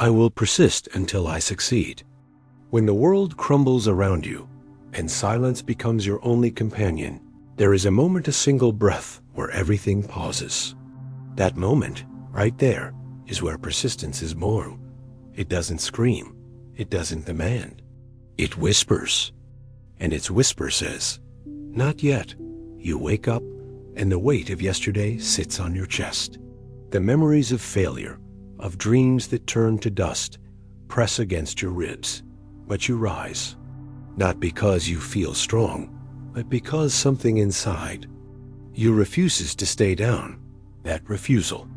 I will persist until I succeed. When the world crumbles around you and silence becomes your only companion, there is a moment, a single breath, where everything pauses. That moment, right there, is where persistence is born. It doesn't scream. It doesn't demand. It whispers. And its whisper says, "Not yet." You wake up, and the weight of yesterday sits on your chest. The memories of failure, of dreams that turn to dust, press against your ribs. But you rise, not because you feel strong, but because something inside you refuses to stay down. That refusal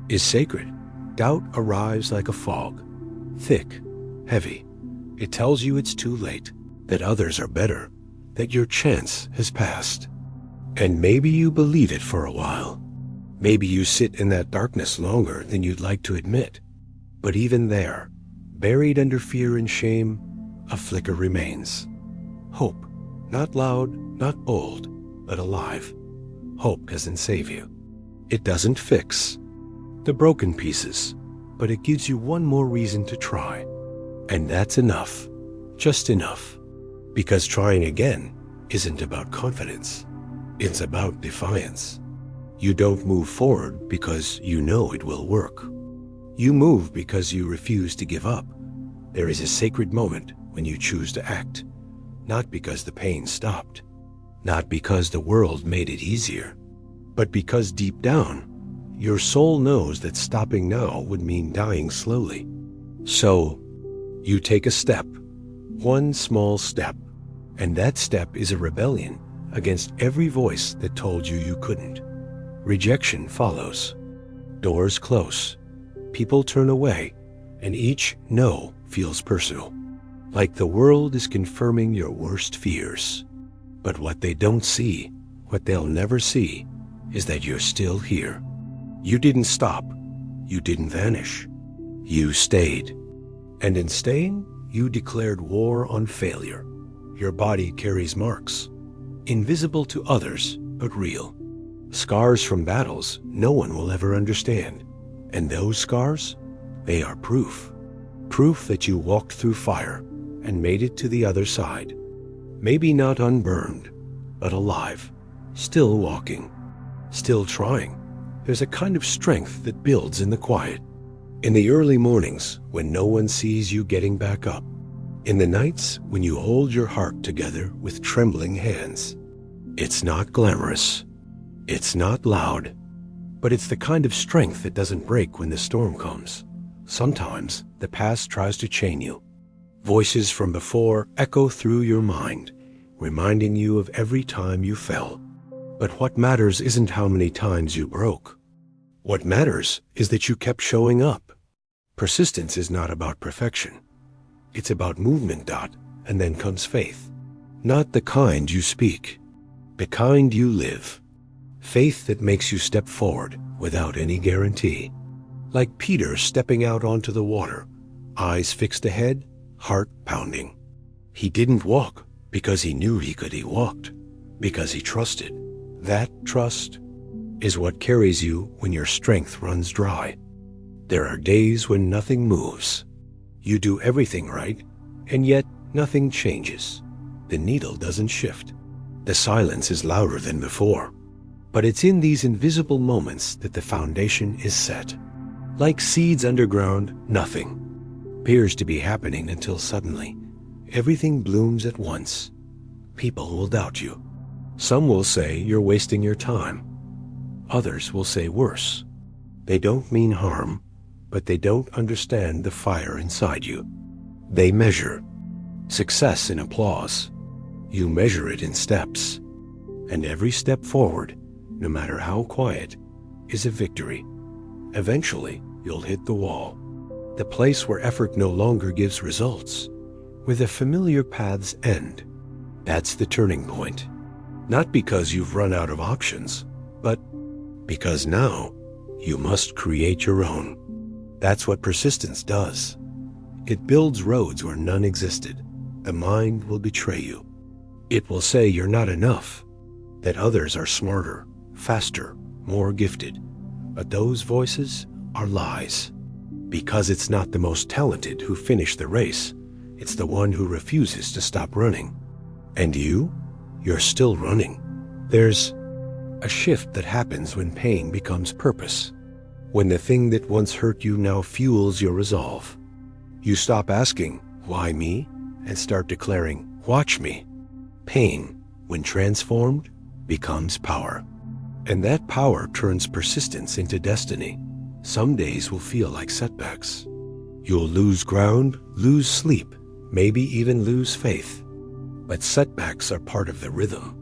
is sacred. Doubt arrives like a fog, thick, heavy. It tells you it's too late, that others are better, that your chance has passed. And maybe you believe it for a while. Maybe you sit in that darkness longer than you'd like to admit. But even there, buried under fear and shame, a flicker remains. Hope, not loud, not bold, but alive. Hope doesn't save you. It doesn't fix the broken pieces, but it gives you one more reason to try. And that's enough, just enough. Because trying again isn't about confidence. It's about defiance. You don't move forward because you know it will work. You move because you refuse to give up. There is a sacred moment when you choose to act, not because the pain stopped, not because the world made it easier, but because deep down, your soul knows that stopping now would mean dying slowly. So, you take a step, one small step, and that step is a rebellion against every voice that told you you couldn't. Rejection follows. Doors close. People turn away, and each no feels personal. Like the world is confirming your worst fears. But what they don't see, what they'll never see, is that you're still here. You didn't stop. You didn't vanish. You stayed. And in staying, you declared war on failure. Your body carries marks, invisible to others, but real. Scars from battles no one will ever understand. And those scars, they are proof. Proof that you walked through fire and made it to the other side. Maybe not unburned, but alive, still walking, still trying. There's a kind of strength that builds in the quiet. In the early mornings when no one sees you getting back up. In the nights when you hold your heart together with trembling hands. It's not glamorous. It's not loud. But it's the kind of strength that doesn't break when the storm comes. Sometimes the past tries to chain you. Voices from before echo through your mind, reminding you of every time you fell. But what matters isn't how many times you broke. What matters is that you kept showing up. Persistence is not about perfection. It's about movement, and then comes faith. Not the kind you speak, the kind you live. Faith that makes you step forward without any guarantee. Like Peter stepping out onto the water, eyes fixed ahead, heart pounding. He didn't walk because he knew he could. He walked because he trusted. That trust is what carries you when your strength runs dry. There are days when nothing moves. You do everything right, and yet nothing changes. The needle doesn't shift. The silence is louder than before. But it's in these invisible moments that the foundation is set. Like seeds underground, nothing appears to be happening until suddenly everything blooms at once. People will doubt you. Some will say you're wasting your time. Others will say worse. They don't mean harm, but they don't understand the fire inside you. They measure success in applause. You measure it in steps. And every step forward, no matter how quiet, is a victory. Eventually, you'll hit the wall, the place where effort no longer gives results, where the familiar paths end. That's the turning point. Not because you've run out of options, but because now you must create your own. That's what persistence does. It builds roads where none existed. The mind will betray you. It will say you're not enough, that others are smarter, faster, more gifted. But those voices are lies. Because it's not the most talented who finish the race. It's the one who refuses to stop running. And you're still running. There's a shift that happens when pain becomes purpose. When the thing that once hurt you now fuels your resolve. You stop asking, why me? And start declaring, watch me. Pain, when transformed, becomes power. And that power turns persistence into destiny. Some days will feel like setbacks. You'll lose ground, lose sleep, maybe even lose faith. But setbacks are part of the rhythm.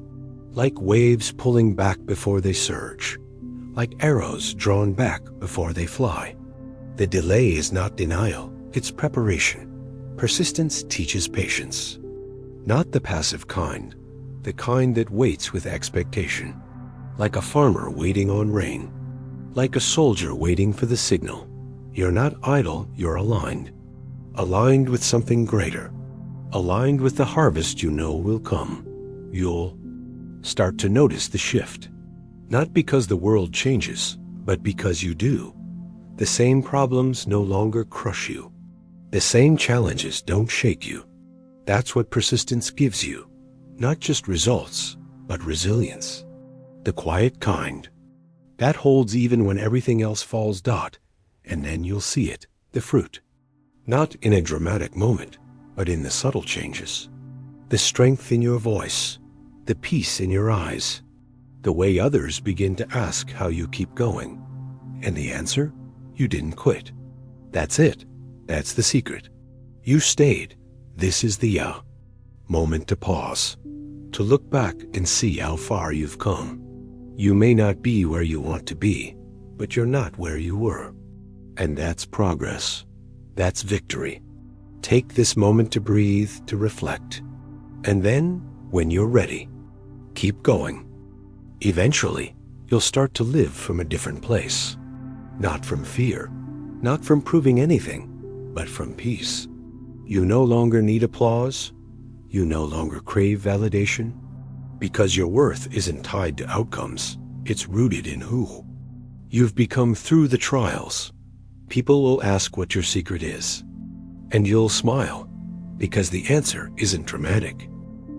Like waves pulling back before they surge. Like arrows drawn back before they fly. The delay is not denial, it's preparation. Persistence teaches patience. Not the passive kind, the kind that waits with expectation. Like a farmer waiting on rain. Like a soldier waiting for the signal. You're not idle, you're aligned. Aligned with something greater. Aligned with the harvest you know will come. You'll start to notice the shift. Not because the world changes, but because you do. The same problems no longer crush you. The same challenges don't shake you. That's what persistence gives you. Not just results, but resilience. The quiet kind. That holds even when everything else falls dot, and then you'll see it, the fruit. Not in a dramatic moment, but in the subtle changes. The strength in your voice, the peace in your eyes, the way others begin to ask how you keep going. And the answer? You didn't quit. That's it. That's the secret. You stayed. This is the moment to pause, to look back and see how far you've come. You may not be where you want to be, but you're not where you were. And that's progress. That's victory. Take this moment to breathe, to reflect. And then, when you're ready, keep going. Eventually, you'll start to live from a different place. Not from fear, not from proving anything, but from peace. You no longer need applause. You no longer crave validation. Because your worth isn't tied to outcomes. It's rooted in who you've become through the trials. People will ask what your secret is. And you'll smile, because the answer isn't dramatic.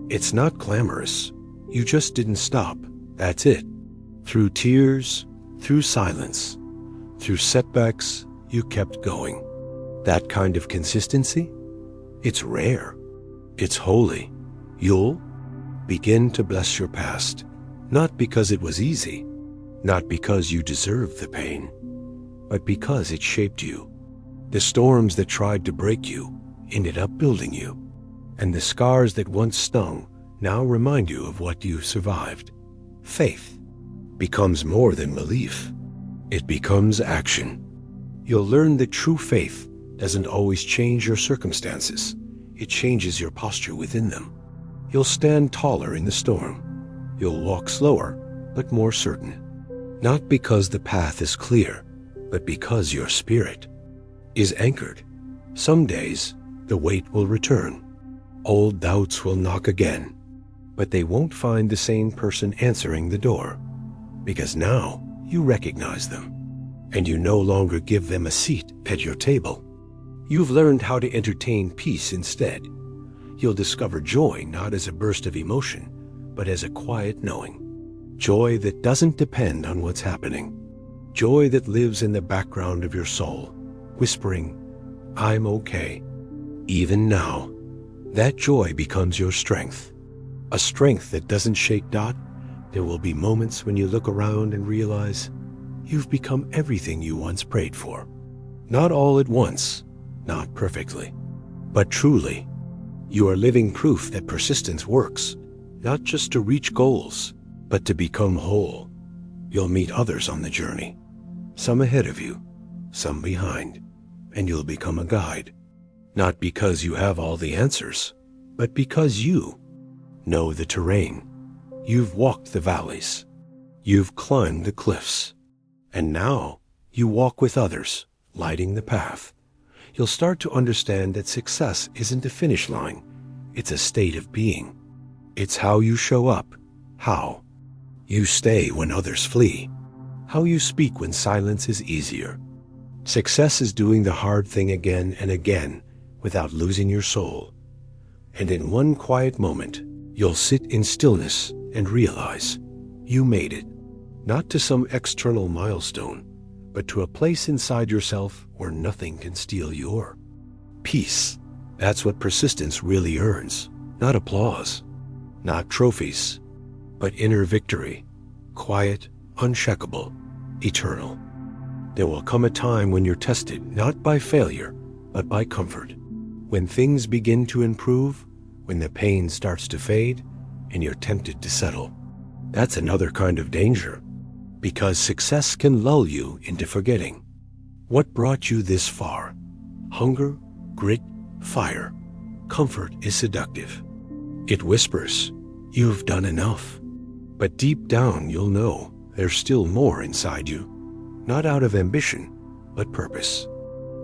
It's not glamorous. You just didn't stop. That's it. Through tears, through silence, through setbacks, you kept going. That kind of consistency? It's rare. It's holy. You'll begin to bless your past, not because it was easy, not because you deserved the pain, but because it shaped you. The storms that tried to break you ended up building you, and the scars that once stung now remind you of what you survived. Faith becomes more than belief. It becomes action. You'll learn that true faith doesn't always change your circumstances. It changes your posture within them. You'll stand taller in the storm. You'll walk slower, but more certain. Not because the path is clear, but because your spirit is anchored. Some days, the weight will return. Old doubts will knock again, but they won't find the same person answering the door, because now you recognize them, and you no longer give them a seat at your table. You've learned how to entertain peace instead. You'll discover joy not as a burst of emotion, but as a quiet knowing. Joy that doesn't depend on what's happening. Joy that lives in the background of your soul, whispering, I'm okay. Even now, that joy becomes your strength. A strength that doesn't shake dot. There will be moments when you look around and realize you've become everything you once prayed for. Not all at once, not perfectly, but truly. You are living proof that persistence works, not just to reach goals, but to become whole. You'll meet others on the journey, some ahead of you, some behind, and you'll become a guide. Not because you have all the answers, but because you know the terrain. You've walked the valleys. You've climbed the cliffs. And now you walk with others, lighting the path. You'll start to understand that success isn't a finish line. It's a state of being. It's how you show up, how you stay when others flee, how you speak when silence is easier, Success is doing the hard thing again and again without losing your soul. And in one quiet moment, you'll sit in stillness and realize you made it, not to some external milestone, but to a place inside yourself where nothing can steal your peace. That's what persistence really earns. Not applause, not trophies, but inner victory, quiet, unshakable, eternal. There will come a time when you're tested not by failure, but by comfort. When things begin to improve, when the pain starts to fade, and you're tempted to settle. That's another kind of danger, because success can lull you into forgetting what brought you this far. Hunger, grit, fire. Comfort is seductive. It whispers, you've done enough. But deep down you'll know there's still more inside you, not out of ambition, but purpose.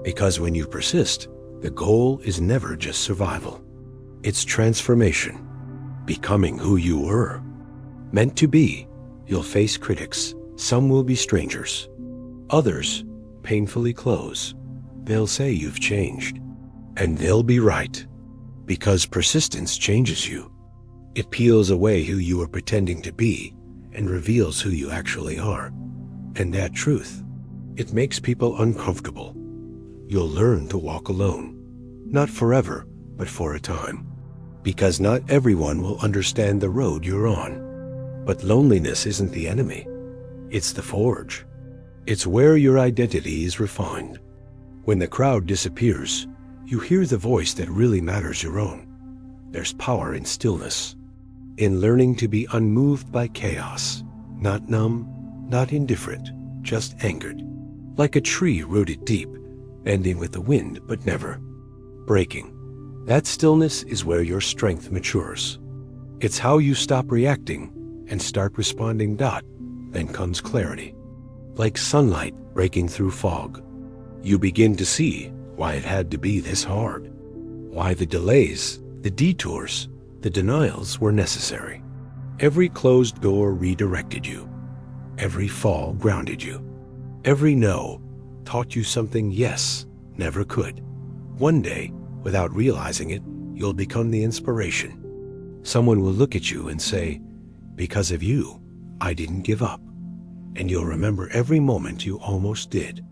Because when you persist, the goal is never just survival. It's transformation, becoming who you were meant to be. You'll face critics. Some will be strangers. Others painfully close. They'll say you've changed. And they'll be right. Because persistence changes you. It peels away who you are pretending to be and reveals who you actually are. And that truth, it makes people uncomfortable. You'll learn to walk alone. Not forever, but for a time. Because not everyone will understand the road you're on. But loneliness isn't the enemy. It's the forge. It's where your identity is refined. When the crowd disappears, you hear the voice that really matters your own. There's power in stillness, in learning to be unmoved by chaos, not numb, not indifferent, just anchored. Like a tree rooted deep, bending with the wind but never breaking. That stillness is where your strength matures. It's how you stop reacting and start responding. Then comes clarity. Like sunlight breaking through fog. You begin to see why it had to be this hard. Why the delays, the detours, the denials were necessary. Every closed door redirected you. Every fall grounded you. Every no taught you something yes never could. One day, without realizing it, you'll become the inspiration. Someone will look at you and say, because of you, I didn't give up. And you'll remember every moment you almost did.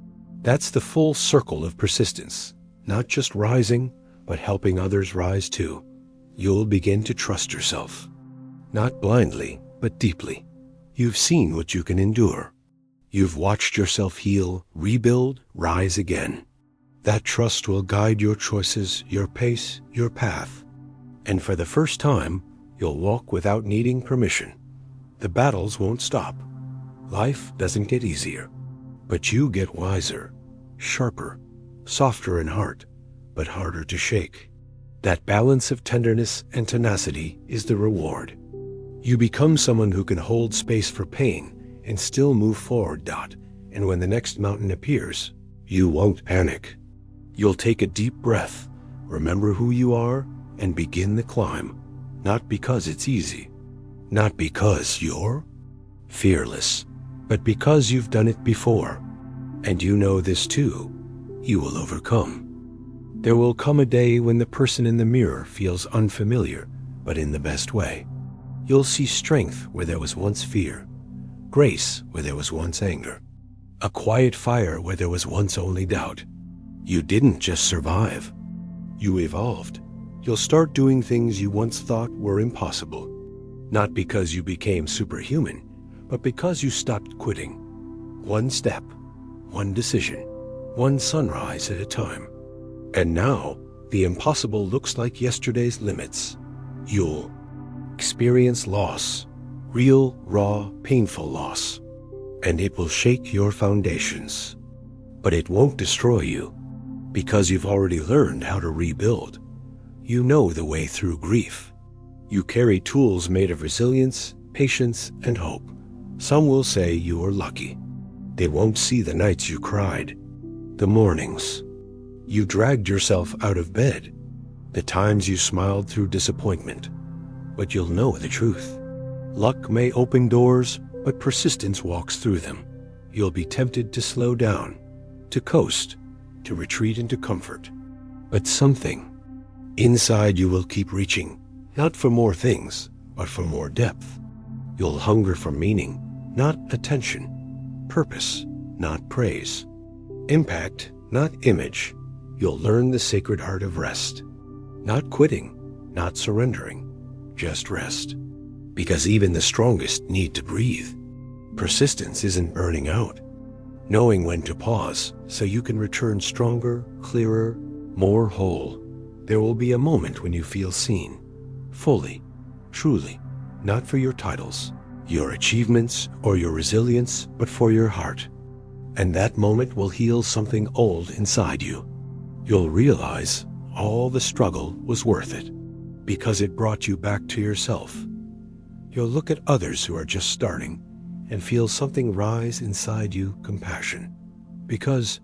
That's the full circle of persistence. Not just rising, but helping others rise too. You'll begin to trust yourself. Not blindly, but deeply. You've seen what you can endure. You've watched yourself heal, rebuild, rise again. That trust will guide your choices, your pace, your path. And for the first time, you'll walk without needing permission. The battles won't stop. Life doesn't get easier, but you get wiser, sharper, softer in heart, but harder to shake. That balance of tenderness and tenacity is the reward. You become someone who can hold space for pain and still move forward. And when the next mountain appears, you won't panic. You'll take a deep breath, remember who you are, and begin the climb. Not because it's easy, not because you're fearless, but because you've done it before. And you know this too, you will overcome. There will come a day when the person in the mirror feels unfamiliar, but in the best way. You'll see strength where there was once fear, grace where there was once anger, a quiet fire where there was once only doubt. You didn't just survive, you evolved. You'll start doing things you once thought were impossible, not because you became superhuman, but because you stopped quitting. One step, one decision, one sunrise at a time. And now, the impossible looks like yesterday's limits. You'll experience loss, real, raw, painful loss. And it will shake your foundations. But it won't destroy you, because you've already learned how to rebuild. You know the way through grief. You carry tools made of resilience, patience, and hope. Some will say you were lucky. They won't see the nights you cried, the mornings you dragged yourself out of bed, the times you smiled through disappointment. But you'll know the truth. Luck may open doors, but persistence walks through them. You'll be tempted to slow down, to coast, to retreat into comfort. But something inside you will keep reaching, not for more things, but for more depth. You'll hunger for meaning, not attention, purpose, not praise, impact, not image. You'll learn the sacred art of rest, not quitting, not surrendering, just rest. Because even the strongest need to breathe. Persistence isn't burning out. Knowing when to pause so you can return stronger, clearer, more whole. There will be a moment when you feel seen, fully, truly, not for your titles, your achievements, or your resilience, but for your heart. And that moment will heal something old inside you. You'll realize all the struggle was worth it, because it brought you back to yourself. You'll look at others who are just starting and feel something rise inside you, compassion. Because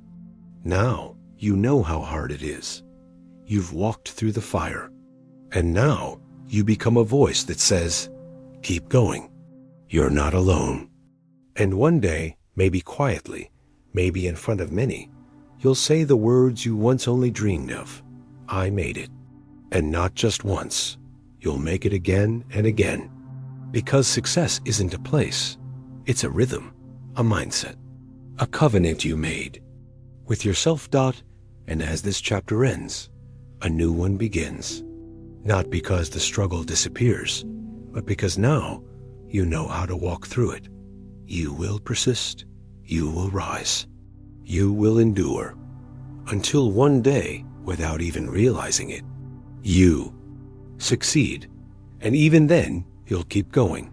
now you know how hard it is. You've walked through the fire. And now you become a voice that says, keep going. You're not alone. And one day, maybe quietly, maybe in front of many, you'll say the words you once only dreamed of. I made it. And not just once. You'll make it again and again. Because success isn't a place. It's a rhythm, a mindset, a covenant you made with yourself. And as this chapter ends, a new one begins. Not because the struggle disappears, but because now you know how to walk through it. You will persist. You will rise. You will endure. Until one day, without even realizing it, you succeed. And even then, you'll keep going.